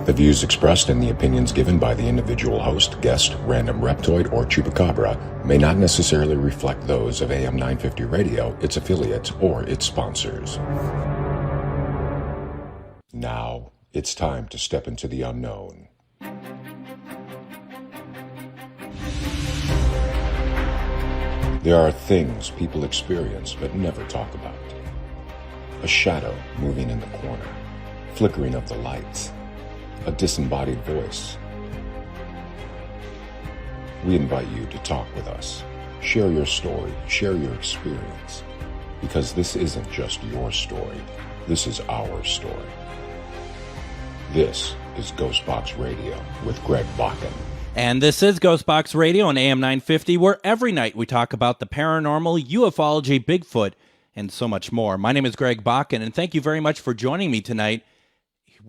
The views expressed and the opinions given by the individual host, guest, random reptoid, or chupacabra may not necessarily reflect those of AM 950 Radio, its affiliates, or its sponsors. Now, it's time to step into the unknown. There are things people experience but never talk about. A shadow moving in the corner, flickering of the lights, a disembodied voice. We invite you to talk with us. Share your story, share your experience, because this isn't just your story, this is our story. This is Ghostbox Radio with Greg Bakken. And this is Ghostbox Radio on AM 950, where every night we talk about the paranormal, ufology, Bigfoot, and so much more. My name is Greg Bakken, and thank you very much for joining me tonight.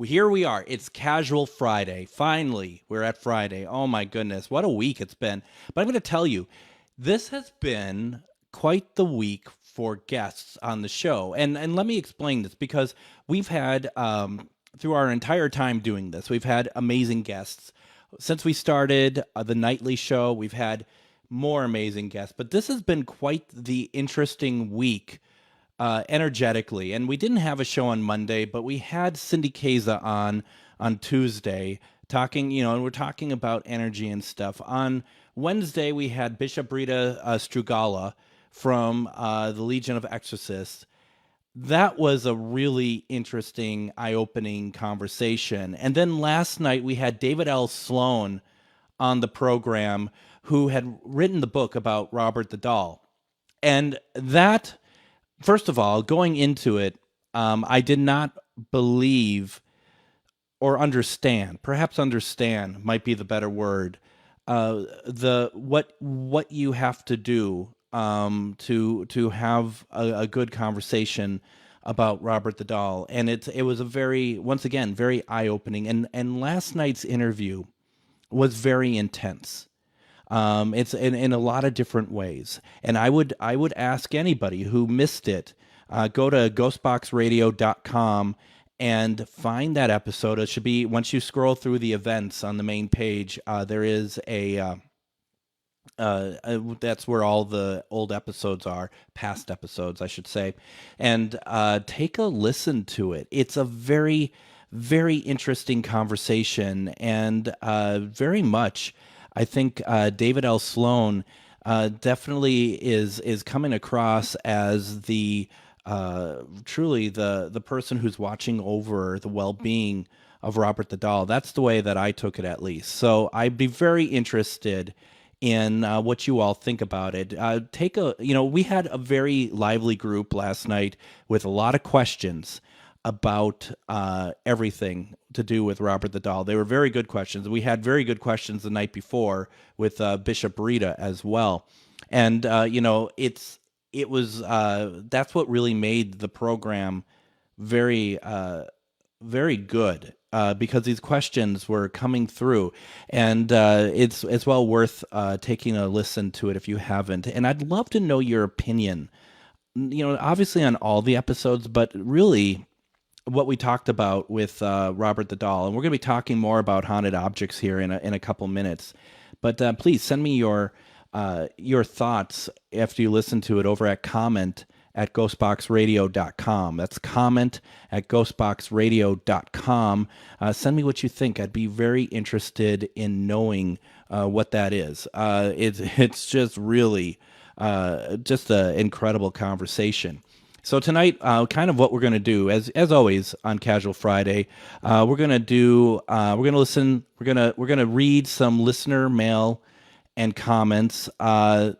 Here we are. It's Casual Friday. Finally, we're at Friday. Oh my goodness, what a week it's been. But I'm going to tell you, this has been quite the week for guests on the show. And let me explain this, because we've had, through our entire time doing this, we've had amazing guests. Since we started the nightly show, we've had more amazing guests. But this has been quite the interesting week. Energetically, and we didn't have a show on Monday, but we had Cindy Keza on Tuesday talking, and we're talking about energy and stuff. On Wednesday, we had Bishop Rita Strugala from the Legion of Exorcists. That was a really interesting, eye-opening conversation. And then last night, we had David L. Sloan on the program, who had written the book about Robert the Doll. And that, first of all, going into it, I did not believe or understand. Perhaps understand might be the better word. What you have to do to have a good conversation about Robert the Doll, and it was a very, once again, very eye opening. And last night's interview was very intense. It's in a lot of different ways. And I would ask anybody who missed it, go to ghostboxradio.com and find that episode. It should be, once you scroll through the events on the main page, there is that's where all the old episodes are, past episodes, I should say. And take a listen to it. It's a very, very interesting conversation, and very much, I think David L. Sloan definitely is coming across as the truly the person who's watching over the well-being of Robert the Doll. That's the way that I took it, at least. So I'd be very interested in what you all think about it. We had a very lively group last night with a lot of questions about everything to do with Robert the Doll. They were very good questions. We had very good questions the night before with Bishop Rita as well. And, that's what really made the program very, very good, because these questions were coming through, and it's well worth taking a listen to it if you haven't. And I'd love to know your opinion, obviously on all the episodes, but really what we talked about with Robert the Doll. And we're going to be talking more about haunted objects here in a couple minutes. But please send me your thoughts after you listen to it over at comment@ghostboxradio.com. That's comment@ghostboxradio.com. Send me what you think. I'd be very interested in knowing what that is. It's just really just an incredible conversation. So tonight, kind of what we're going to do, as always on Casual Friday, we're going to read some listener mail and comments. We're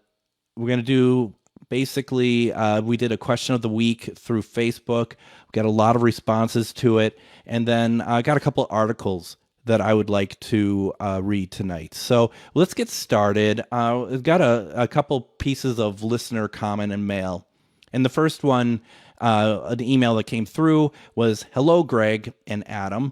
going to do, basically, we did a question of the week through Facebook. We got a lot of responses to it, and then I got a couple articles that I would like to read tonight. So let's get started. We've got a couple pieces of listener comment and mail. And the first one, an email that came through was, "Hello, Greg and Adam."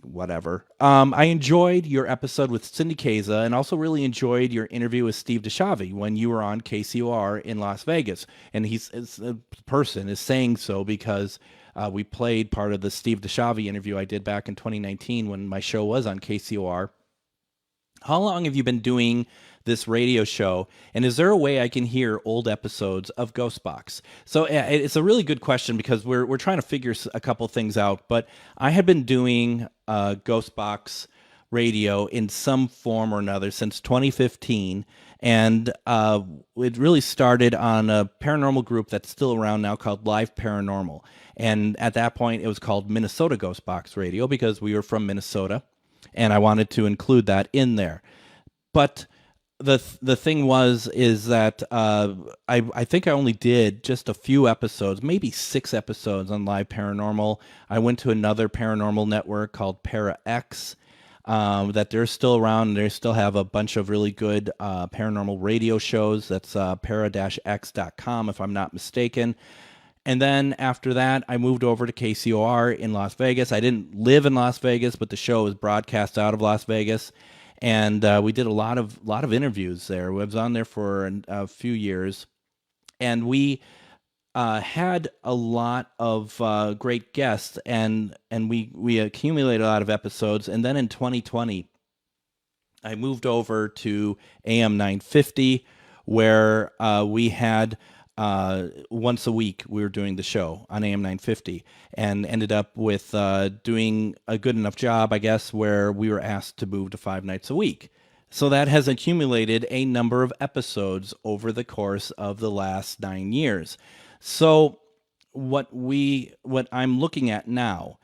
Whatever. I enjoyed your episode with Cindy Keza, and also really enjoyed your interview with Steve DeShavi when you were on KCOR in Las Vegas. And the person is saying so because We played part of the Steve DeShavi interview I did back in 2019 when my show was on KCOR. How long have you been doing this radio show? And is there a way I can hear old episodes of Ghostbox? So it's a really good question because we're trying to figure a couple things out. But I have been doing Ghostbox Radio in some form or another since 2015. And it really started on a paranormal group that's still around now called Live Paranormal. And at that point, it was called Minnesota Ghostbox Radio because we were from Minnesota. And I wanted to include that in there. But the thing is that I think I only did just a few episodes, maybe 6 episodes on Live Paranormal. I went to another paranormal network called Para X, that they're still around, and they still have a bunch of really good paranormal radio shows. That's para-x.com, if I'm not mistaken. And then after that, I moved over to KCOR in Las Vegas. I didn't live in Las Vegas, but the show was broadcast out of Las Vegas. And we did a lot of interviews there. I was on there for a few years. And we had a lot of great guests, and we accumulated a lot of episodes. And then in 2020, I moved over to AM 950, where we had once a week we were doing the show on AM 950, and ended up with doing a good enough job, I guess, where we were asked to move to 5 nights a week. So that has accumulated a number of episodes over the course of the last 9 years. So what I'm looking at now,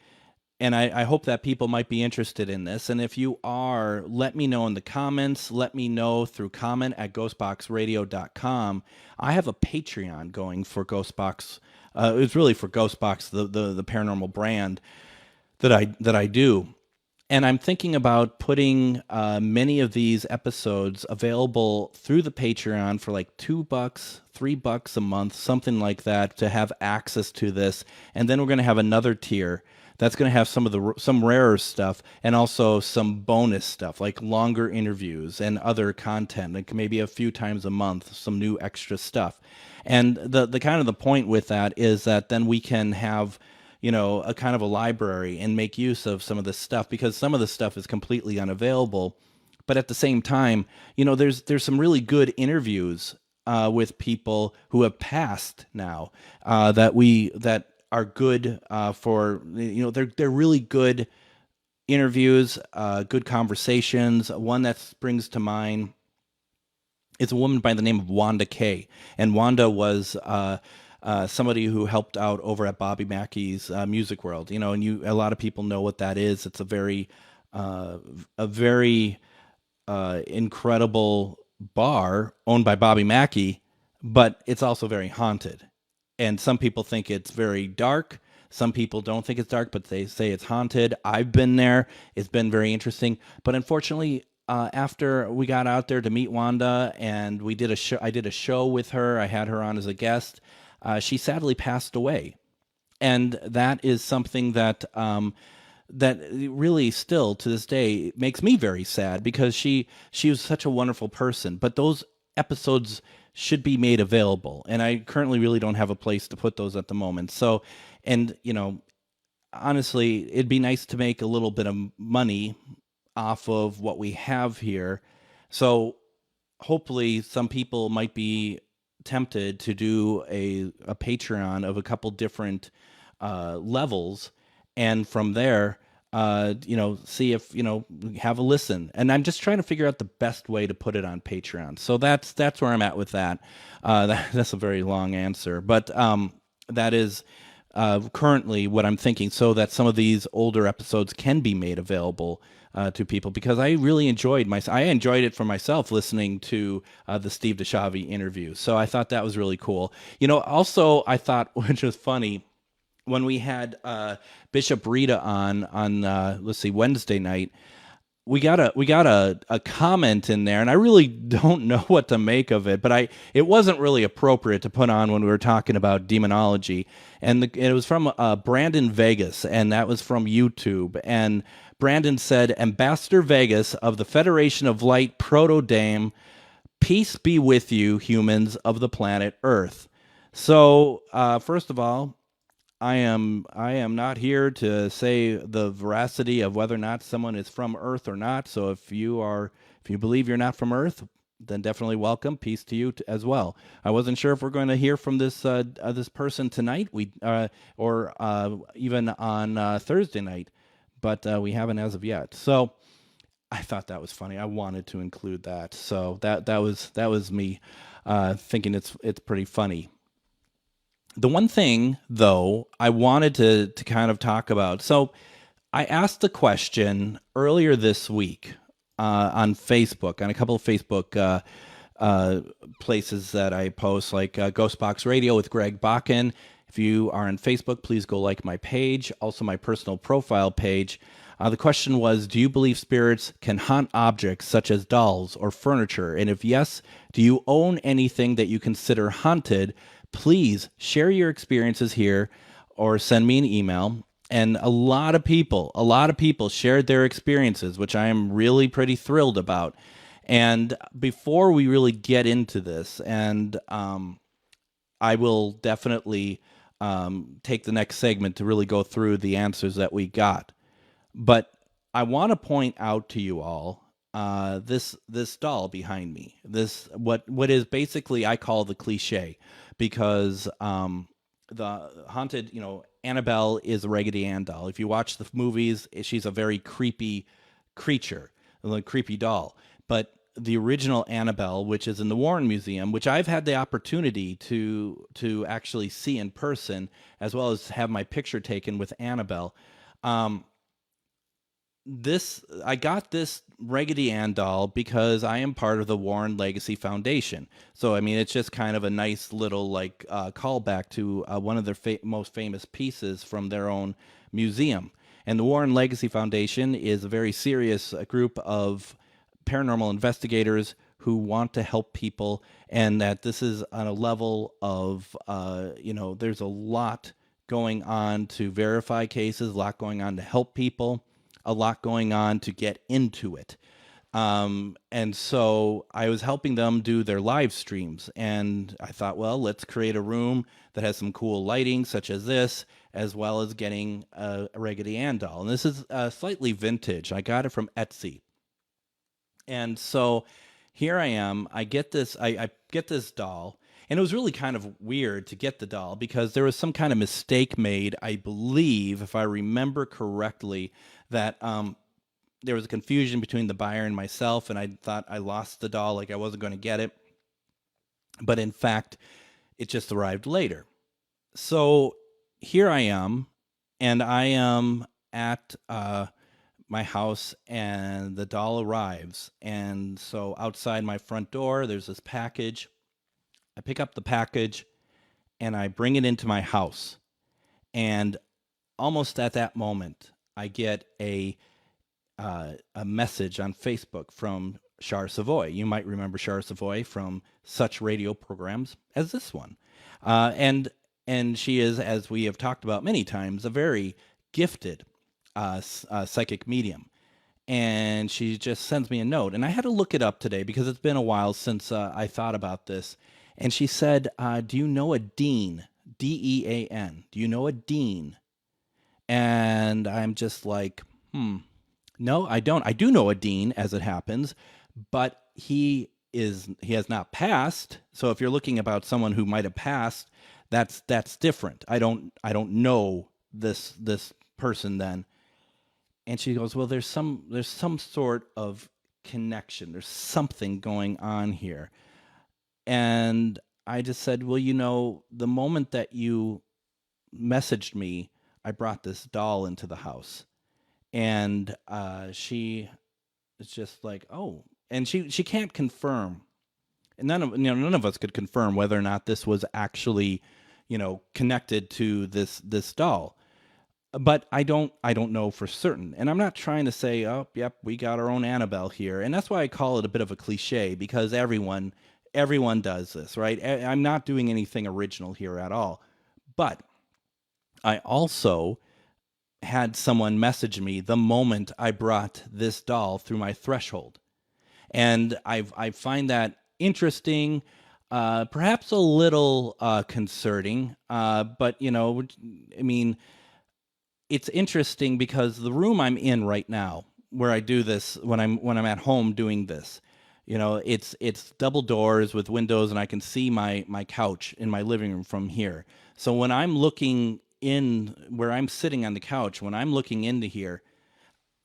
and I hope that people might be interested in this. And if you are, let me know in the comments. Let me know through comment at ghostboxradio.com. I have a Patreon going for Ghostbox. It's really for Ghostbox, the paranormal brand that I do. And I'm thinking about putting many of these episodes available through the Patreon for like $2, $3 a month, something like that, to have access to this. And then we're going to have another tier that's going to have some rarer stuff, and also some bonus stuff like longer interviews and other content, like maybe a few times a month, some new extra stuff. And the kind of the point with that is that then we can have, a kind of a library and make use of some of this stuff, because some of the stuff is completely unavailable. But at the same time, there's some really good interviews with people who have passed now that are good for, they're really good interviews, good conversations. One that springs to mind is a woman by the name of Wanda Kay. And Wanda was somebody who helped out over at Bobby Mackey's Music World, and a lot of people know what that is. It's a very incredible bar owned by Bobby Mackey, but it's also very haunted. And some people think it's very dark. Some people don't think it's dark, but they say it's haunted. I've been there. It's been very interesting. But unfortunately, after we got out there to meet Wanda and we did a show, I did a show with her. I had her on as a guest. She sadly passed away. And that is something that that really still to this day makes me very sad, because she was such a wonderful person. But those episodes should be made available, and I currently really don't have a place to put those at the moment. So, and honestly, it'd be nice to make a little bit of money off of what we have here. So hopefully some people might be tempted to do a Patreon of a couple different levels, and from there see if, have a listen. And I'm just trying to figure out the best way to put it on Patreon. So that's where I'm at with that. That's a very long answer, but that is currently what I'm thinking, so that some of these older episodes can be made available to people, because I really enjoyed it for myself, listening to the Steve DeShavi interview. So I thought that was really cool. Also I thought, which was funny, when we had Bishop Rita on Wednesday night, we got a comment in there, and I really don't know what to make of it, but it wasn't really appropriate to put on when we were talking about demonology, and it was from Brandon Vegas, and that was from YouTube. And Brandon said, "Ambassador Vegas of the Federation of Light Proto-Dame, peace be with you, humans of the planet Earth." So first of all, I am not here to say the veracity of whether or not someone is from Earth or not. So if you believe you're not from Earth, then definitely welcome. Peace to you as well. I wasn't sure if we're going to hear from this person tonight. Or even on Thursday night, but we haven't as of yet. So I thought that was funny. I wanted to include that. So that was me thinking it's pretty funny. The one thing, though, I wanted to kind of talk about. So I asked the question earlier this week on Facebook, on a couple of Facebook places that I post, like Ghostbox Radio with Greg Bakken. If you are on Facebook, please go like my page, also my personal profile page. The question was, do you believe spirits can haunt objects such as dolls or furniture? And if yes, do you own anything that you consider haunted? Please share your experiences here or send me an email. And a lot of people shared their experiences, which I am really pretty thrilled about. And before we really get into this, and I will definitely take the next segment to really go through the answers that we got. But I want to point out to you all this doll behind me. This what is basically I call the cliche, because the haunted, Annabelle is a Raggedy Ann doll. If you watch the movies, she's a very creepy creature, a creepy doll. But the original Annabelle, which is in the Warren Museum, which I've had the opportunity to actually see in person, as well as have my picture taken with Annabelle. I got this Raggedy Ann doll because I am part of the Warren Legacy Foundation. So I mean, it's just kind of a nice little callback to one of their most famous pieces from their own museum. And the Warren Legacy Foundation is a very serious group of paranormal investigators who want to help people, and that this is on a level of there's a lot going on to verify cases, a lot going on to help people, a lot going on to get into it. And so I was helping them do their live streams, and I thought, well, let's create a room that has some cool lighting such as this, as well as getting a Raggedy Ann doll. And this is slightly vintage. I got it from Etsy. And so here I am. I get this doll, and it was really kind of weird to get the doll because there was some kind of mistake made, I believe, if I remember correctly, that there was a confusion between the buyer and myself, and I thought I lost the doll, like I wasn't going to get it. But in fact, it just arrived later. So here I am, and I am at my house, and the doll arrives. And so outside my front door, there's this package. I pick up the package, and I bring it into my house. And almost at that moment, I get a message on Facebook from Char Savoy. You might remember Char Savoy from such radio programs as this one. And she is, as we have talked about many times, a very gifted psychic medium. And she just sends me a note. And I had to look it up today because it's been a while since I thought about this. And she said, do you know a dean? D-E-A-N. Do you know a dean? And I'm just like, no, I don't. I do know a dean, as it happens, but he has not passed. So if you're looking about someone who might have passed, that's different. I don't know this person then. And she goes, well, there's some sort of connection. There's something going on here. And I just said, well, the moment that you messaged me, I brought this doll into the house. And she is just like, oh, and she can't confirm. And none of us could confirm whether or not this was actually, connected to this doll. But I don't know for certain. And I'm not trying to say, oh, yep, we got our own Annabelle here. And that's why I call it a bit of a cliche, because everyone does this, right? I'm not doing anything original here at all. But I also had someone message me the moment I brought this doll through my threshold. And I find that interesting. perhaps a little concerning. But I mean, it's interesting because the room I'm in right now, where I do this when I'm at home doing this, it's double doors with windows, and I can see my couch in my living room from here. So when I'm looking in where I'm sitting on the couch, when I'm looking into here,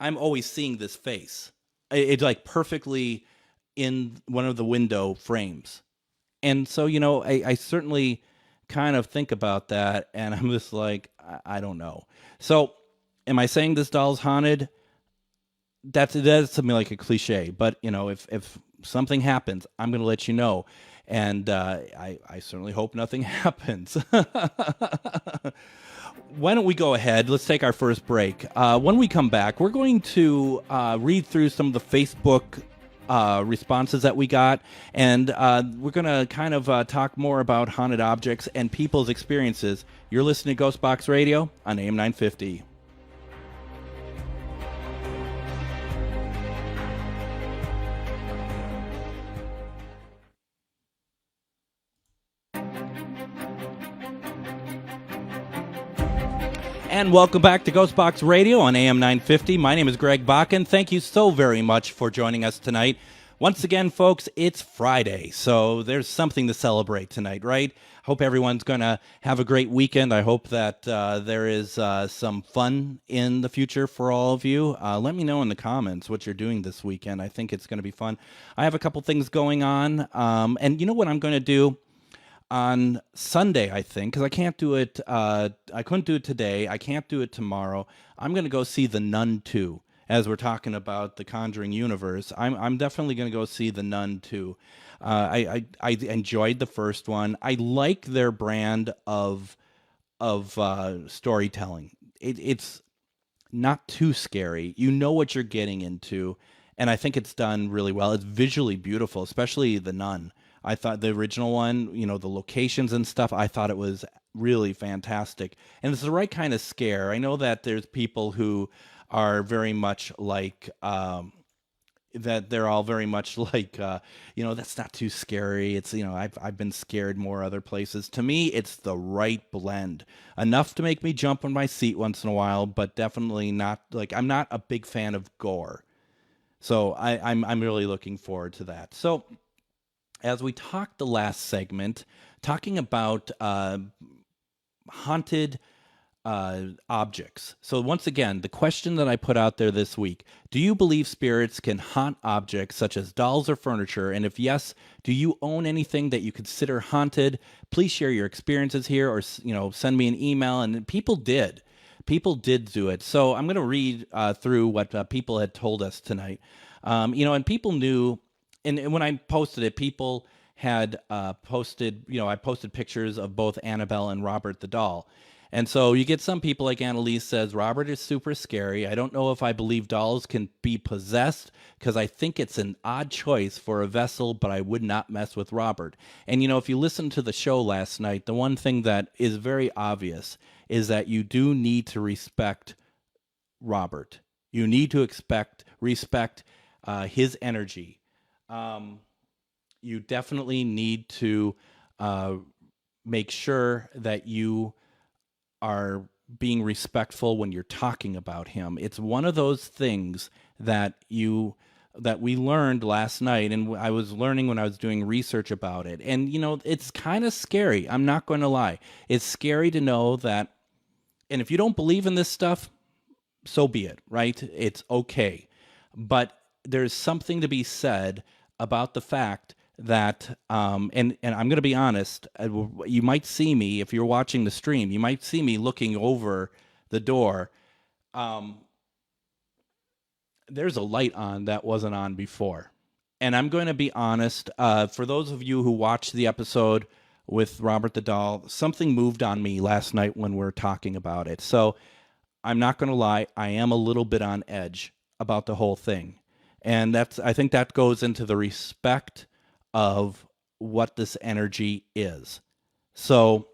I'm always seeing this face. It's like perfectly in one of the window frames. And so, I certainly kind of think about that, and I'm just like, I don't know. So, am I saying this doll's haunted? That's something like a cliche, but if something happens, I'm going to let you know, and I certainly hope nothing happens. Why don't we go ahead? Let's take our first break. When we come back, we're going to read through some of the Facebook responses that we got, and we're going to kind of talk more about haunted objects and people's experiences. You're listening to Ghostbox Radio on AM 950. And welcome back to Ghostbox Radio on AM 950. My name is Greg Bakken. Thank you so very much for joining us tonight. Once again, folks, it's Friday, so there's something to celebrate tonight, right? Hope everyone's going to have a great weekend. I hope that there is some fun in the future for all of you. Let me know in the comments what you're doing this weekend. I think it's going to be fun. I have a couple things going on, and you know what I'm going to do? On Sunday, I think, because I can't do it. I couldn't do it today. I can't do it tomorrow. I'm going to go see The Nun 2. As we're talking about the Conjuring universe, I'm definitely going to go see The Nun 2. I enjoyed the first one. I like their brand of storytelling. It's not too scary. You know what you're getting into, and I think it's done really well. It's visually beautiful, especially The Nun. I thought the original one, the locations and stuff, I thought it was really fantastic. And it's the right kind of scare. I know that there's people who are very much like, that they're all very much like, that's not too scary. It's, I've been scared more other places. To me, it's the right blend. Enough to make me jump on my seat once in a while, but definitely not, like, I'm not a big fan of gore. So I'm really looking forward to that. So, as we talked the last segment, talking about haunted objects. So once again, the question that I put out there this week, do you believe spirits can haunt objects such as dolls or furniture? And if yes, do you own anything that you consider haunted? Please share your experiences here, or send me an email. And people did do it. So I'm going to read through what people had told us tonight. And people knew. And when I posted it, people had posted, I posted pictures of both Annabelle and Robert the doll. And so you get some people like Annalise says, Robert is super scary. I don't know if I believe dolls can be possessed because I think it's an odd choice for a vessel, but I would not mess with Robert. And, if you listen to the show last night, the one thing that is very obvious is that you do need to respect Robert. You need to respect his energy. You definitely need to make sure that you are being respectful when you're talking about him. It's one of those things that we learned last night, and I was learning when I was doing research about it. And it's kind of scary. I'm not going to lie. It's scary to know that. And if you don't believe in this stuff, so be it, right? It's okay. But there's something to be said about the fact that, and I'm going to be honest, you might see me, if you're watching the stream, you might see me looking over the door. There's a light on that wasn't on before. And I'm going to be honest, for those of you who watched the episode with Robert the Doll, something moved on me last night when we were talking about it. So I'm not going to lie, I am a little bit on edge about the whole thing. And I think that goes into the respect of what this energy is. So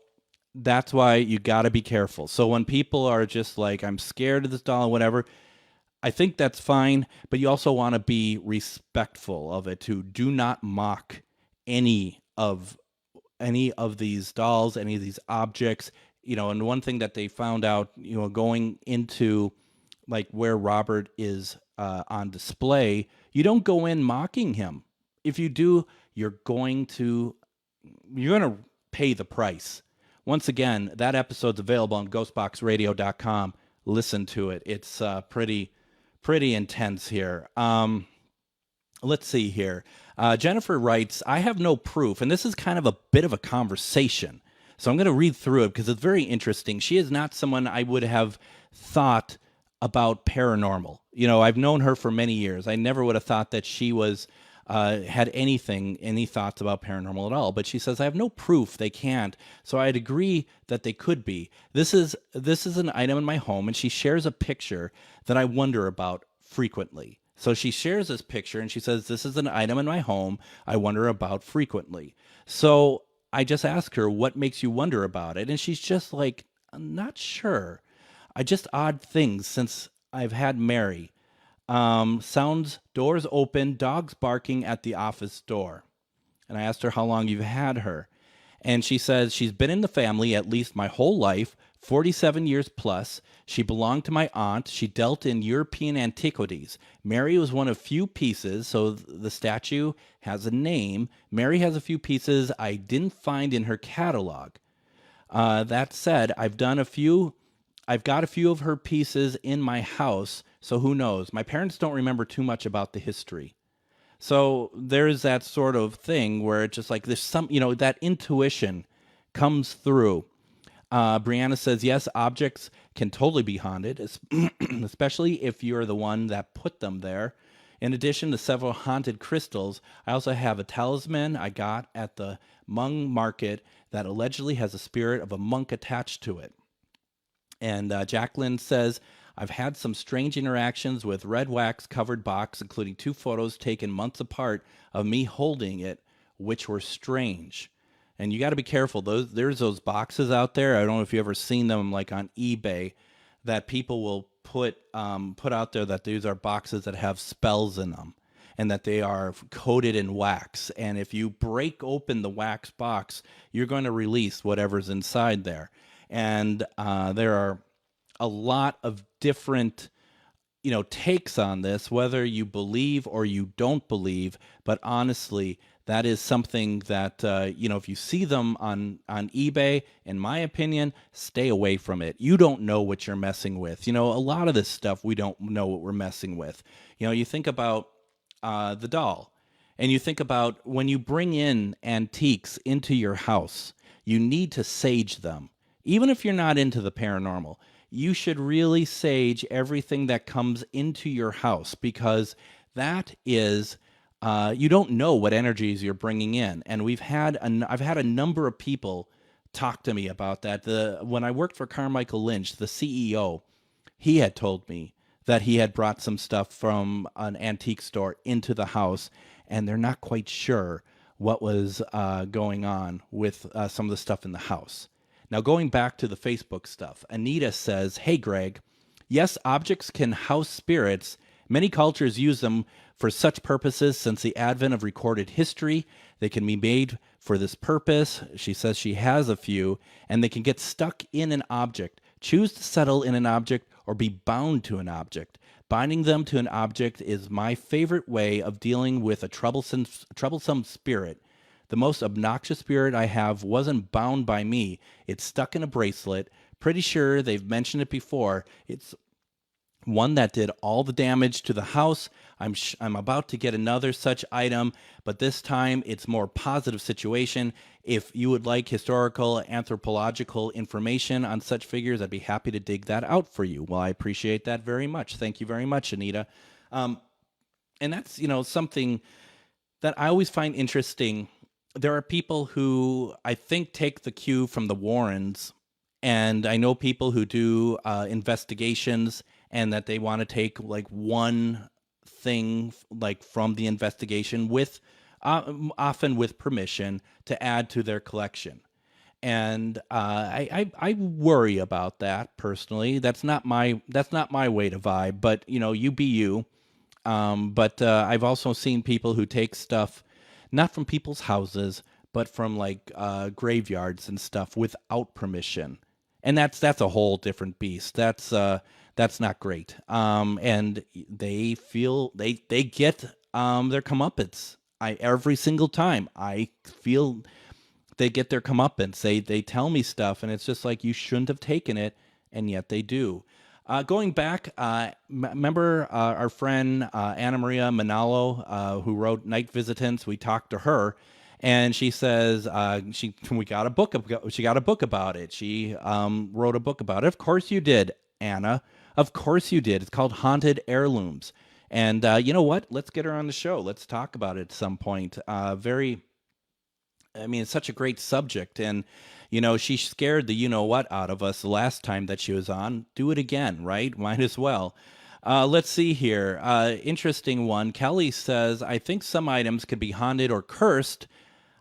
that's why you got to be careful. So when people are just like, I'm scared of this doll or whatever, I think that's fine, but you also want to be respectful of it too. Do not mock any of any of these dolls, any of these objects, and one thing that they found out, going into like where Robert is on display, you don't go in mocking him. If you do, you're going to pay the price. Once again, that episode's available on ghostboxradio.com. Listen to it. It's pretty intense here. Let's see here. Jennifer writes, I have no proof, and this is kind of a bit of a conversation. So I'm going to read through it because it's very interesting. She is not someone I would have thought about paranormal. I've known her for many years. I never would have thought that she had any thoughts about paranormal at all. But she says, I have no proof they can't. So I'd agree that they could be. This is an item in my home, and she shares a picture that I wonder about frequently. So she shares this picture and she says, this is an item in my home I wonder about frequently. So I just ask her, what makes you wonder about it? And she's just like, I'm not sure. Just odd things since I've had Mary. Sounds, doors open, dogs barking at the office door. And I asked her how long you've had her. And she says she's been in the family at least my whole life, 47 years plus. She belonged to my aunt. She dealt in European antiquities. Mary was one of few pieces, so the statue has a name. Mary has a few pieces I didn't find in her catalog. That said, I've got a few of her pieces in my house, so who knows? My parents don't remember too much about the history. So there's that sort of thing where it's just like there's some, that intuition comes through. Brianna says, yes, objects can totally be haunted, especially if you're the one that put them there. In addition to several haunted crystals, I also have a talisman I got at the Hmong market that allegedly has a spirit of a monk attached to it. And Jacqueline says, I've had some strange interactions with red wax covered box, including 2 photos taken months apart of me holding it, which were strange. And you got to be careful. There's those boxes out there. I don't know if you've ever seen them like on eBay that people will put out there that these are boxes that have spells in them and that they are coated in wax. And if you break open the wax box, you're going to release whatever's inside there. And there are a lot of different takes on this, whether you believe or you don't believe. But honestly, that is something that, if you see them on eBay, in my opinion, stay away from it. You don't know what you're messing with. A lot of this stuff, we don't know what we're messing with. You think about the doll, and you think about when you bring in antiques into your house, you need to sage them. Even if you're not into the paranormal, you should really sage everything that comes into your house, because that is, you don't know what energies you're bringing in. And I've had a number of people talk to me about that. When I worked for Carmichael Lynch, the CEO, he had told me that he had brought some stuff from an antique store into the house, and they're not quite sure what was going on with some of the stuff in the house. Now, going back to the Facebook stuff, Anita says, hey, Greg, yes, objects can house spirits. Many cultures use them for such purposes since the advent of recorded history. They can be made for this purpose. She says she has a few, and they can get stuck in an object, choose to settle in an object, or be bound to an object. Binding them to an object is my favorite way of dealing with a troublesome spirit. The most obnoxious spirit I have wasn't bound by me. It's stuck in a bracelet. Pretty sure they've mentioned it before. It's one that did all the damage to the house. I'm about to get another such item, but this time it's more positive situation. If you would like historical, anthropological information on such figures, I'd be happy to dig that out for you. Well, I appreciate that very much. Thank you very much, Anita. And that's, something that I always find interesting. There are people who I think take the cue from the Warrens, and I know people who do investigations, and that they want to take like one thing like from the investigation with often with permission to add to their collection. And I worry about that personally. That's not my way to vibe, but you be you. But I've also seen people who take stuff not from people's houses, but from like graveyards and stuff without permission. And that's a whole different beast. That's not great. And they feel they get their comeuppance. Every single time I feel they get their comeuppance. They tell me stuff, and it's just like, you shouldn't have taken it, and yet they do. Going back, remember our friend Anna Maria Manalo, who wrote Night Visitants? We talked to her, and she says she got a book about it. She wrote a book about it. Of course you did, Anna. Of course you did. It's called Haunted Heirlooms. And you know what? Let's get her on the show. Let's talk about it at some point. It's such a great subject. And, she scared the you-know-what out of us the last time that she was on. Do it again, right? Might as well. Let's see here. Interesting one. Kelly says, I think some items could be haunted or cursed.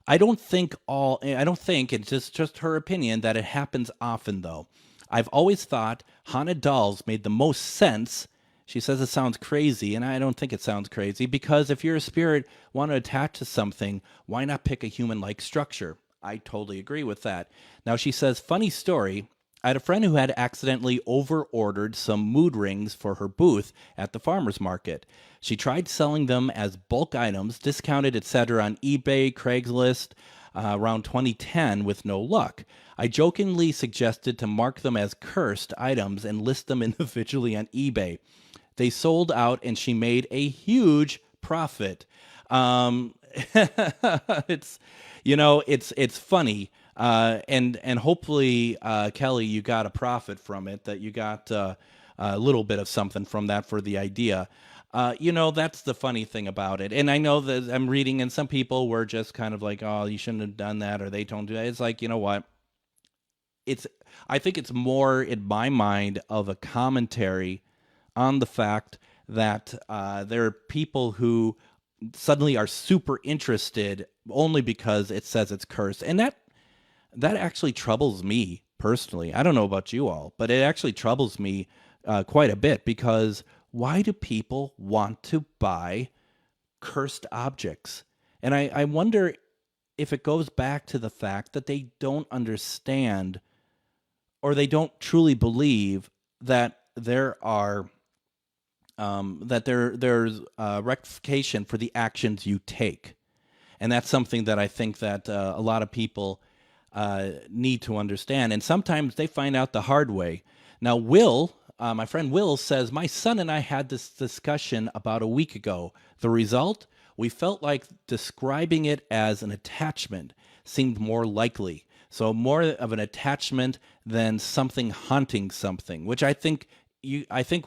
I don't think it's just her opinion that it happens often, though. I've always thought haunted dolls made the most sense. She says it sounds crazy, and I don't think it sounds crazy, because if you're a spirit, want to attach to something, why not pick a human-like structure? I totally agree with that. Now, she says, funny story, I had a friend who had accidentally over-ordered some mood rings for her booth at the farmer's market. She tried selling them as bulk items, discounted, etc. on eBay, Craigslist, around 2010 with no luck. I jokingly suggested to mark them as cursed items and list them individually on eBay. They sold out, and she made a huge profit. It's funny, and hopefully, Kelly, you got a profit from it. That you got a little bit of something from that for the idea. That's the funny thing about it. And I know that I'm reading, and some people were just kind of like, "Oh, you shouldn't have done that," or "They don't do that." It's like, you know what? I think it's more in my mind of a commentary on the fact that there are people who suddenly are super interested only because it says it's cursed. And that actually troubles me personally. I don't know about you all, but it actually troubles me quite a bit, because why do people want to buy cursed objects? And I wonder if it goes back to the fact that they don't understand, or they don't truly believe that there are there's rectification for the actions you take. And that's something that I think that a lot of people need to understand. And sometimes they find out the hard way. Now, Will, my friend Will, says, my son and I had this discussion about a week ago. The result? We felt like describing it as an attachment seemed more likely. So more of an attachment than something haunting something, which I think,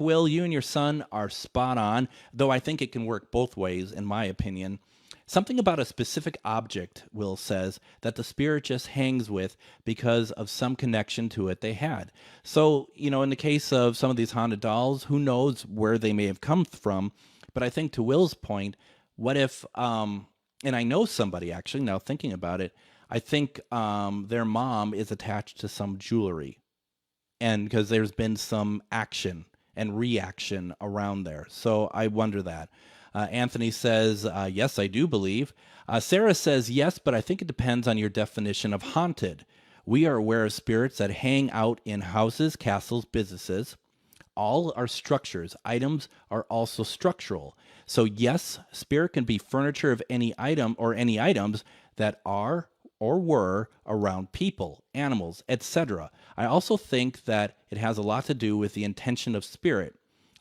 Will, you and your son are spot on, though I think it can work both ways, in my opinion. Something about a specific object, Will says, that the spirit just hangs with because of some connection to it they had. So, in the case of some of these haunted dolls, who knows where they may have come from? But I think, to Will's point, what if, and I know somebody, actually, now thinking about it, I think their mom is attached to some jewelry. And because there's been some action and reaction around there. So I wonder that. Anthony says, yes, I do believe. Sarah says, yes, but I think it depends on your definition of haunted. We are aware of spirits that hang out in houses, castles, businesses. All are structures. Items are also structural. So yes, spirit can be furniture of any item or any items that are or were around people, animals, etc. I also think that it has a lot to do with the intention of spirit.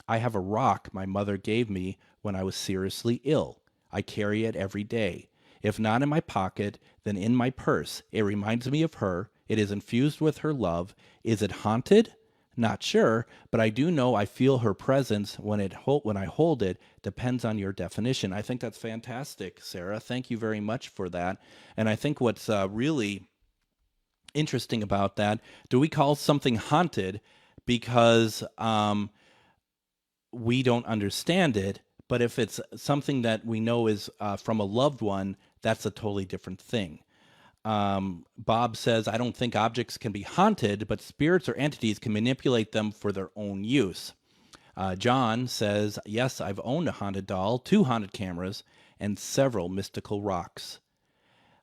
I have a rock my mother gave me when I was seriously ill. I carry it every day. If not in my pocket, then in my purse. It reminds me of her. It is infused with her love. Is it haunted? Not sure, but I do know I feel her presence when I hold it. Depends on your definition. I think that's fantastic, Sarah. Thank you very much for that. And I think what's really interesting about that, do we call something haunted because we don't understand it? But if it's something that we know is from a loved one, that's a totally different thing. Bob says, I don't think objects can be haunted, but spirits or entities can manipulate them for their own use. John says, yes, I've owned a haunted doll, 2 haunted cameras, and several mystical rocks.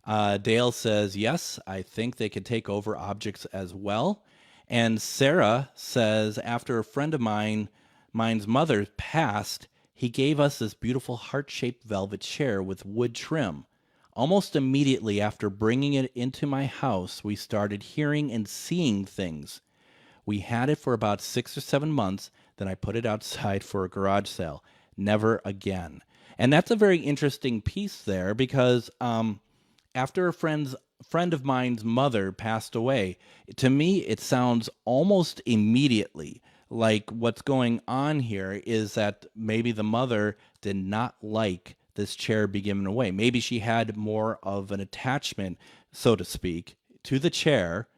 Dale says, yes, I think they could take over objects as well. And Sarah says, after a friend of mine's mother passed, he gave us this beautiful heart-shaped velvet chair with wood trim. Almost immediately after bringing it into my house, we started hearing and seeing things. We had it for about 6 or 7 months. Then I put it outside for a garage sale. Never again. And that's a very interesting piece there because after a friend of mine's mother passed away, to me it sounds almost immediately like what's going on here is that maybe the mother did not like this chair be given away. Maybe she had more of an attachment, so to speak, to the chair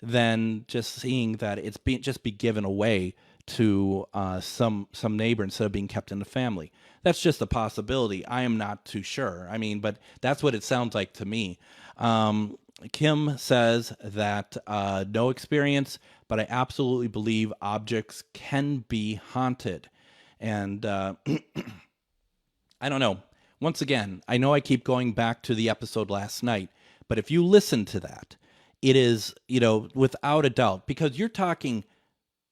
than just seeing that it's just be given away to some neighbor instead of being kept in the family. That's just a possibility. I am not too sure. I mean, but that's what it sounds like to me. Kim says that no experience, but I absolutely believe objects can be haunted. And I don't know. Once again, I know I keep going back to the episode last night, but if you listen to that, it is, without a doubt, because you're talking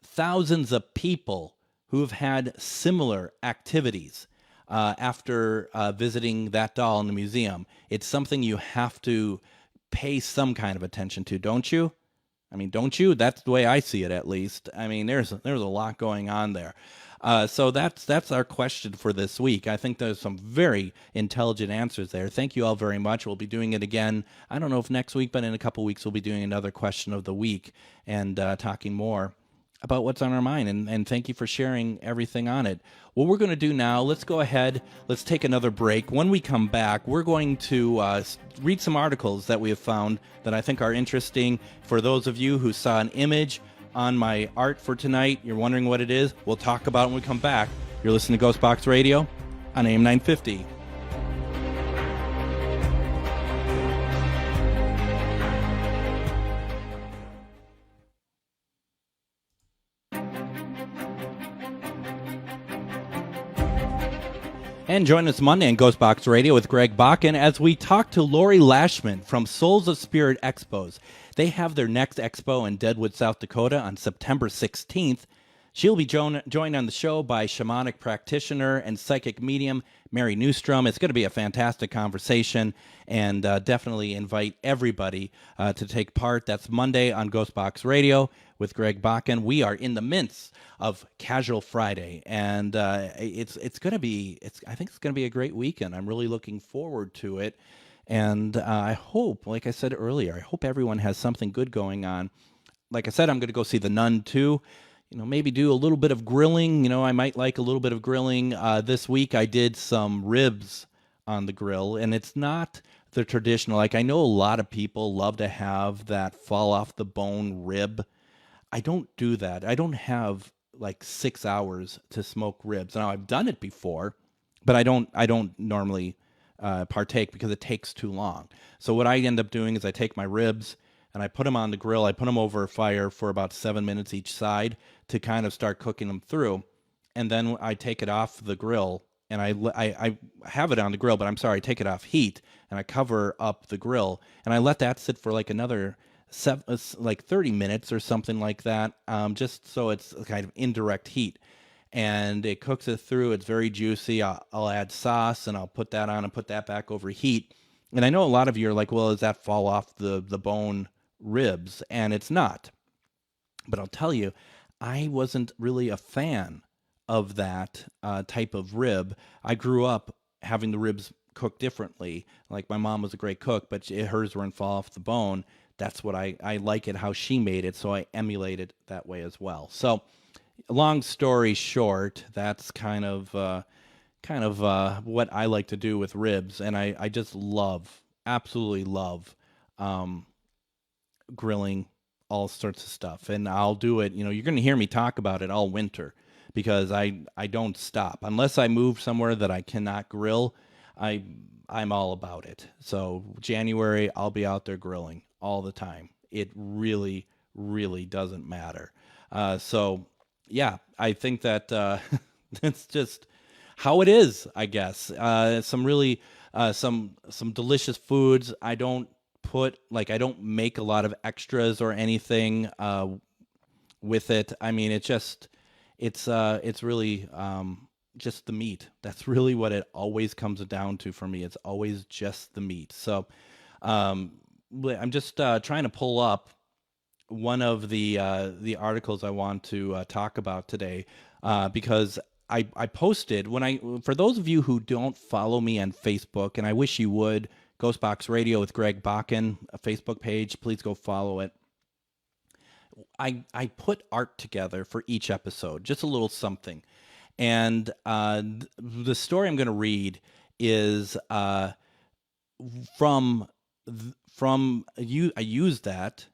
thousands of people who have had similar activities after visiting that doll in the museum. It's something you have to pay some kind of attention to, don't you? I mean, don't you? That's the way I see it, at least. I mean, there's a lot going on there. So that's our question for this week. I think there's some very intelligent answers there. Thank you all very much. We'll be doing it again. I don't know if next week, but in a couple weeks, we'll be doing another question of the week and talking more about what's on our mind. And thank you for sharing everything on it. What we're going to do now, let's go ahead. Let's take another break. When we come back, we're going to read some articles that we have found that I think are interesting. For those of you who saw an image on my art for tonight, you're wondering what it is, we'll talk about it when we come back. You're listening to Ghostbox Radio on AM 950. And join us Monday on Ghostbox Radio with Greg Bakken as we talk to Lori Lashman from Souls of Spirit Expos. They have their next expo in Deadwood, South Dakota on September 16th. She'll be joined on the show by shamanic practitioner and psychic medium Mary Newstrom. It's going to be a fantastic conversation, and definitely invite everybody to take part. That's Monday on Ghostbox Radio with Greg Bakken. We are in the midst of Casual Friday, and it's going to be. I think it's going to be a great weekend. I'm really looking forward to it, and I hope, like I said earlier, I hope everyone has something good going on. Like I said, I'm going to go see The Nun too. Maybe do a little bit of grilling. I might like a little bit of grilling. This week I did some ribs on the grill, and it's not the traditional. Like, I know a lot of people love to have that fall off the bone rib. I don't do that. I don't have like 6 hours to smoke ribs. Now, I've done it before, but I don't normally partake because it takes too long. So what I end up doing is I take my ribs and I put them on the grill. I put them over a fire for about 7 minutes each side to kind of start cooking them through. And then I take it off the grill, and I have it on the grill, but I take it off heat, and I cover up the grill, and I let that sit for like another 30 minutes or something like that, just so it's kind of indirect heat. And it cooks it through. It's very juicy. I'll add sauce, and I'll put that on and put that back over heat. And I know a lot of you are like, well, does that fall off the bone ribs? And it's not. But I'll tell you, I wasn't really a fan of that type of rib. I grew up having the ribs cooked differently. Like, my mom was a great cook, but hers wouldn't fall off the bone. That's what I like it, how she made it, so I emulate it that way as well. So, long story short, that's kind of what I like to do with ribs, and I just absolutely love grilling all sorts of stuff, and I'll do it. You're going to hear me talk about it all winter because I don't stop unless I move somewhere that I cannot grill. I'm all about it. So January, I'll be out there grilling all the time. It really, really doesn't matter. So yeah, I think that that's just how it is, I guess. Some really some delicious foods. I don't make a lot of extras or anything with it. I mean, it's really just the meat. That's really what it always comes down to for me. It's always just the meat. So I'm just trying to pull up one of the articles I want to talk about today because I posted for those of you who don't follow me on Facebook, and I wish you would, Ghostbox Radio with Greg Bakken, a Facebook page. Please go follow it. I put art together for each episode, just a little something. And the story I'm going to read is from you. I used that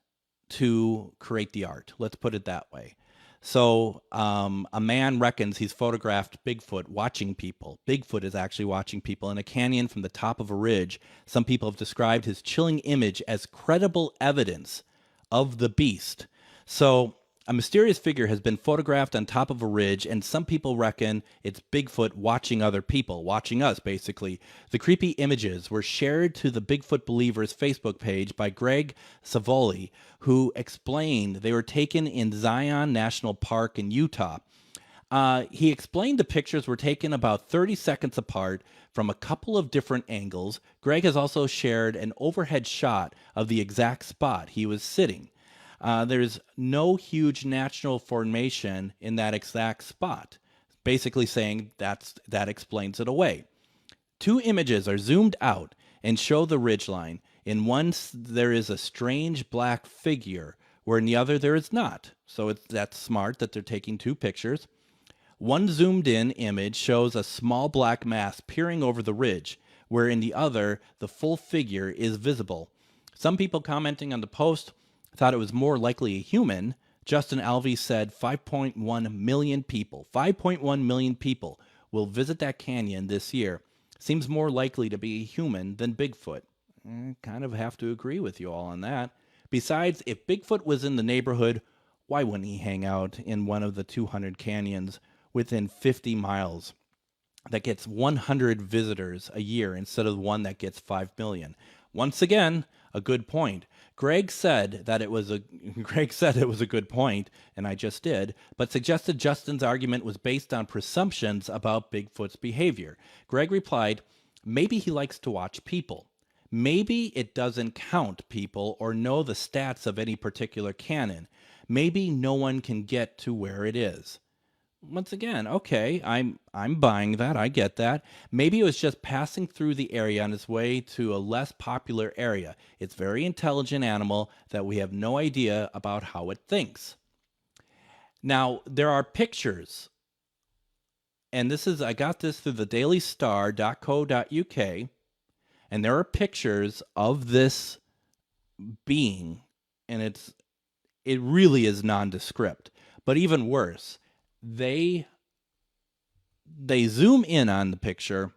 to create the art. Let's put it that way. So a man reckons he's photographed Bigfoot watching people. Bigfoot is actually watching people in a canyon from the top of a ridge. Some people have described his chilling image as credible evidence of the beast. So a mysterious figure has been photographed on top of a ridge, and some people reckon it's Bigfoot watching other people, watching us, basically. The creepy images were shared to the Bigfoot Believers Facebook page by Greg Savoli, who explained they were taken in Zion National Park in Utah. He explained the pictures were taken about 30 seconds apart from a couple of different angles. Greg has also shared an overhead shot of the exact spot he was sitting. There's no huge natural formation in that exact spot, basically saying that explains it away. Two images are zoomed out and show the ridgeline. In one, there is a strange black figure, where in the other there is not. So that's smart that they're taking two pictures. One zoomed-in image shows a small black mass peering over the ridge, where in the other, the full figure is visible. Some people commenting on the post thought it was more likely a human. Justin Alvey said 5.1 million people will visit that canyon this year. Seems more likely to be a human than Bigfoot. Kind of have to agree with you all on that. Besides, if Bigfoot was in the neighborhood, why wouldn't he hang out in one of the 200 canyons within 50 miles that gets 100 visitors a year instead of the one that gets 5 million? Once again, a good point. Greg said it was a good point, and I just did, but suggested Justin's argument was based on presumptions about Bigfoot's behavior. Greg replied, maybe he likes to watch people. Maybe it doesn't count people or know the stats of any particular canyon. Maybe no one can get to where it is. Once again, okay, I'm buying that. I get that. Maybe it was just passing through the area on its way to a less popular area. It's a very intelligent animal that we have no idea about how it thinks. Now, there are pictures, and I got this through the dailystar.co.uk, and there are pictures of this being, and it really is nondescript. But even worse, they zoom in on the picture,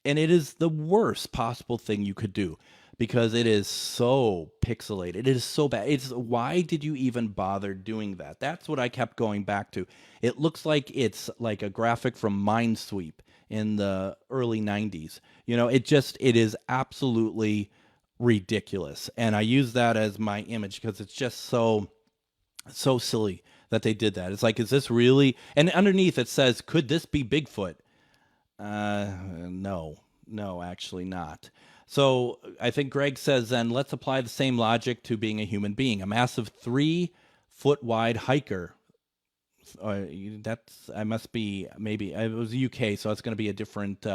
and it is the worst possible thing you could do because it is so pixelated. It is so bad. Why did you even bother doing that? That's what I kept going back to. It looks like it's like a graphic from Minesweep in the early 90s. It is absolutely ridiculous. And I use that as my image because it's just so silly that they did that. It's like, is this really? And underneath it says, could this be Bigfoot? No, actually not. So I think Greg says then, let's apply the same logic to being a human being. A massive 3-foot wide hiker. It was UK, so it's going to be a different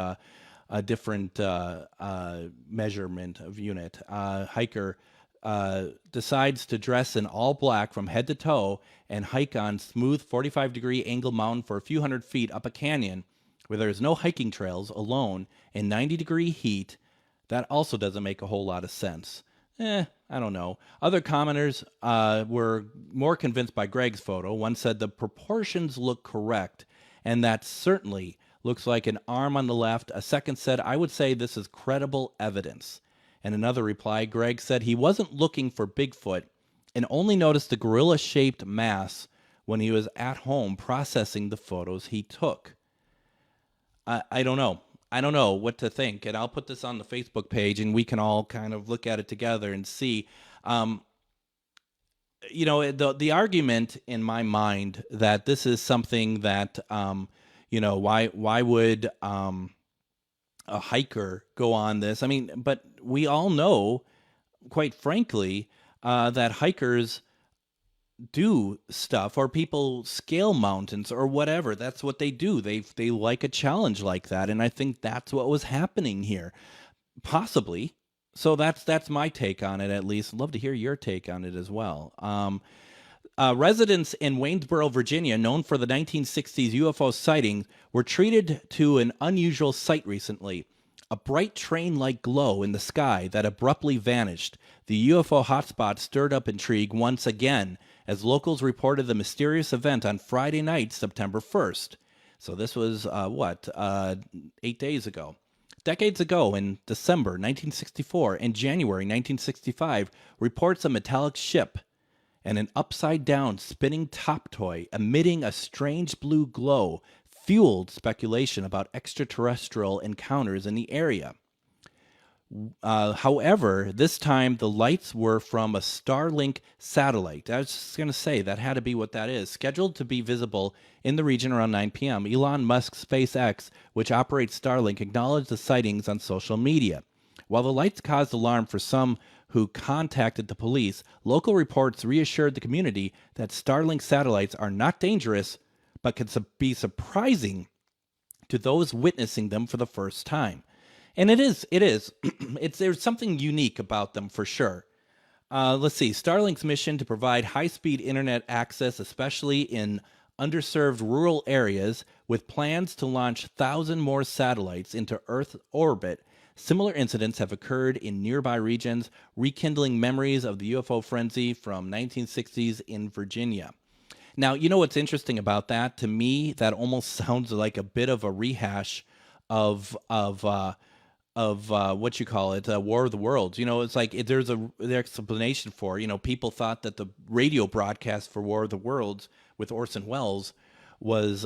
measurement of unit. Hiker decides to dress in all black from head to toe and hike on smooth 45-degree angle mountain for a few hundred feet up a canyon where there's no hiking trails, alone in 90-degree heat. That also doesn't make a whole lot of sense. I don't know. Other commenters were more convinced by Greg's photo. One said the proportions look correct, and that certainly looks like an arm on the left. A second said, I would say this is credible evidence. And another reply, Greg said he wasn't looking for Bigfoot and only noticed the gorilla-shaped mass when he was at home processing the photos he took. I don't know. I don't know what to think, and I'll put this on the Facebook page, and we can all kind of look at it together and see. Um, the argument in my mind that this is something that why would a hiker go on this? I mean, but we all know, quite frankly, that hikers do stuff, or people scale mountains or whatever. That's what they do. They like a challenge like that, and I think that's what was happening here, possibly. So that's my take on it, at least. I'd love to hear your take on it as well. Residents in Waynesboro, Virginia, known for the 1960s UFO sighting, were treated to an unusual sight recently. A bright train-like glow in the sky that abruptly vanished. The UFO hotspot stirred up intrigue once again as locals reported the mysterious event on Friday night, September 1st. So this was, 8 days ago. Decades ago, in December 1964 and January 1965, reports a metallic ship and an upside-down spinning top toy emitting a strange blue glow fueled speculation about extraterrestrial encounters in the area. However, this time the lights were from a Starlink satellite. I was just going to say that had to be what that is. Scheduled to be visible in the region around 9 p.m., Elon Musk's SpaceX, which operates Starlink, acknowledged the sightings on social media. While the lights caused alarm for some who contacted the police, local reports reassured the community that Starlink satellites are not dangerous, but can be surprising to those witnessing them for the first time. And it is. There's something unique about them for sure. Let's see. Starlink's mission to provide high-speed internet access, especially in underserved rural areas, with plans to launch 1,000 more satellites into Earth orbit. Similar incidents have occurred in nearby regions, rekindling memories of the UFO frenzy from 1960s in Virginia. Now, you know what's interesting about that? To me, that almost sounds like a bit of a rehash of what you call it, War of the Worlds. It's like there's an explanation for. People thought that the radio broadcast for War of the Worlds with Orson Welles was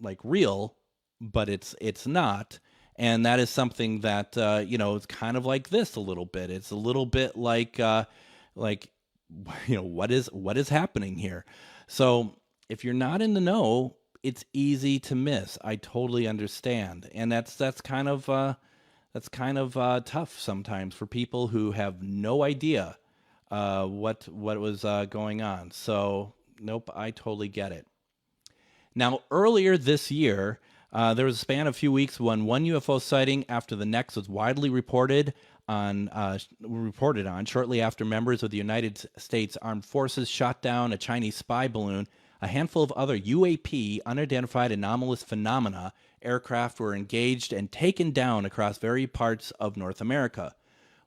like real, but it's not. And that is something that it's kind of like this a little bit. It's a little bit like what is happening here. So if you're not in the know, it's easy to miss. I totally understand, and that's kind of tough sometimes for people who have no idea what was going on. So nope, I totally get it. Now, earlier this year, there was a span of a few weeks when one UFO sighting after the next was widely reported on. Shortly after members of the United States Armed Forces shot down a Chinese spy balloon. A handful of other UAP, unidentified anomalous phenomena, aircraft were engaged and taken down across various parts of North America.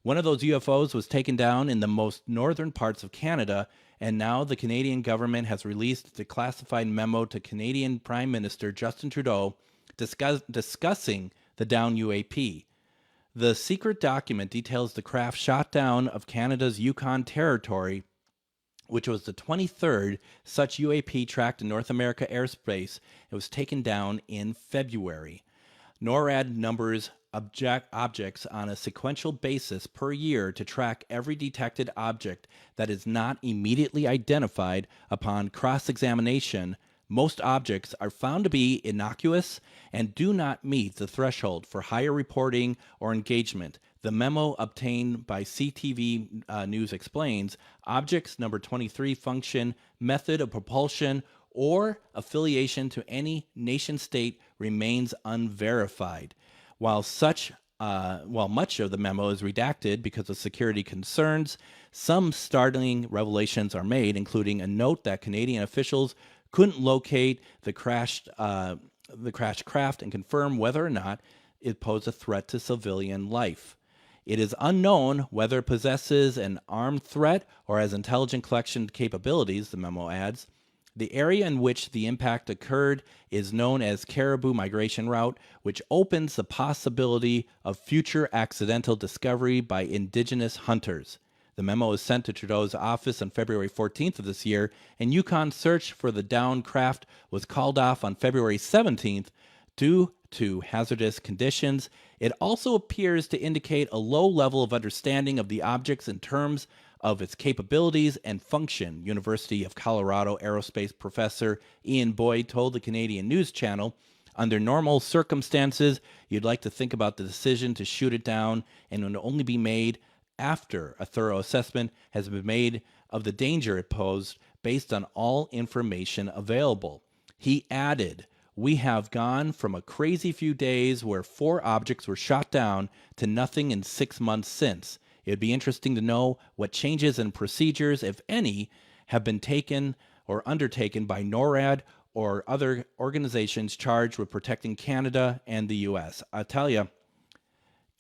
One of those UFOs was taken down in the most northern parts of Canada, and now the Canadian government has released a classified memo to Canadian Prime Minister Justin Trudeau discussing the downed UAP. The secret document details the craft shot down of Canada's Yukon Territory, which was the 23rd such UAP tracked in North America airspace. It was taken down in February. NORAD numbers objects on a sequential basis per year to track every detected object that is not immediately identified upon cross-examination. Most objects are found to be innocuous and do not meet the threshold for higher reporting or engagement. The memo obtained by CTV News explains objects number 23 function, method of propulsion, or affiliation to any nation state remains unverified. While much of the memo is redacted because of security concerns, some startling revelations are made, including a note that Canadian officials couldn't locate the crashed craft and confirm whether or not it posed a threat to civilian life. It is unknown whether it possesses an armed threat or has intelligent collection capabilities, the memo adds. The area in which the impact occurred is known as Caribou Migration Route, which opens the possibility of future accidental discovery by indigenous hunters. The memo was sent to Trudeau's office on February 14th of this year, and Yukon search for the downed craft was called off on February 17th due to hazardous conditions. It also appears to indicate a low level of understanding of the objects in terms of its capabilities and function, University of Colorado aerospace professor Ian Boyd told the Canadian News Channel. Under normal circumstances, you'd like to think about the decision to shoot it down, and it would only be made after a thorough assessment has been made of the danger it posed based on all information available. He added, "We have gone from a crazy few days where 4 objects were shot down to nothing in 6 months since. It'd be interesting to know what changes and procedures, if any, have been taken or undertaken by NORAD or other organizations charged with protecting Canada and the U.S. I tell you,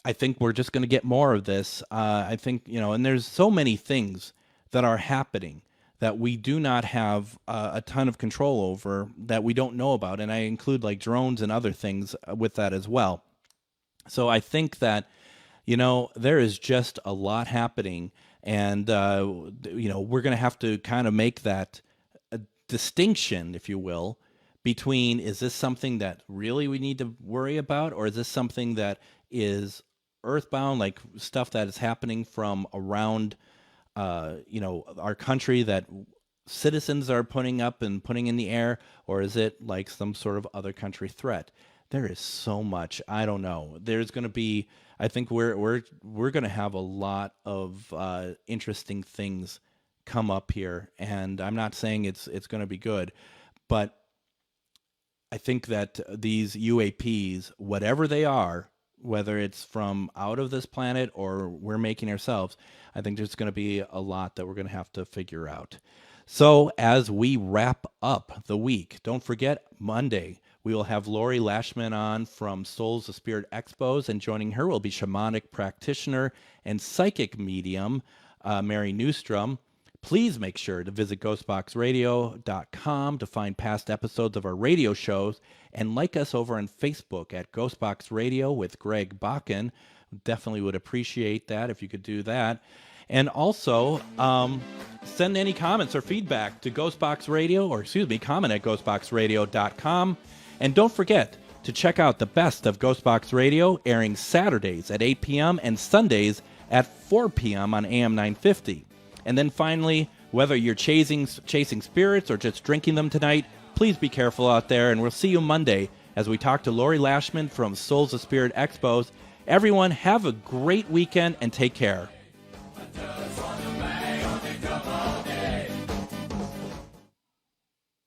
I think we're just going to get more of this. I think, and there's so many things that are happening that we do not have a ton of control over, that we don't know about. And I include like drones and other things with that as well. So I think that, there is just a lot happening. And, we're going to have to kind of make that distinction, if you will, between, is this something that really we need to worry about, or is this something that is earthbound, like stuff that is happening from around our country that citizens are putting up and putting in the air, or is it like some sort of other country threat? There is so much. I don't know. There's going to be, I think we're going to have a lot of interesting things come up here, and I'm not saying it's going to be good, but I think that these UAPs, whatever they are, whether it's from out of this planet or we're making ourselves, I think there's going to be a lot that we're going to have to figure out. So as we wrap up the week, don't forget Monday, we will have Lori Lashman on from Souls of Spirit Expos, and joining her will be shamanic practitioner and psychic medium Mary Newstrom. Please make sure to visit ghostboxradio.com to find past episodes of our radio shows, and like us over on Facebook at Ghostbox Radio with Greg Bakken. Definitely would appreciate that if you could do that. And also, send any comments or feedback to comment at ghostboxradio.com. And don't forget to check out the best of Ghostbox Radio, airing Saturdays at 8 p.m. and Sundays at 4 p.m. on AM 950. And then finally, whether you're chasing spirits or just drinking them tonight, please be careful out there, and we'll see you Monday as we talk to Lori Lashman from Souls of Spirit Expos. Everyone, have a great weekend and take care.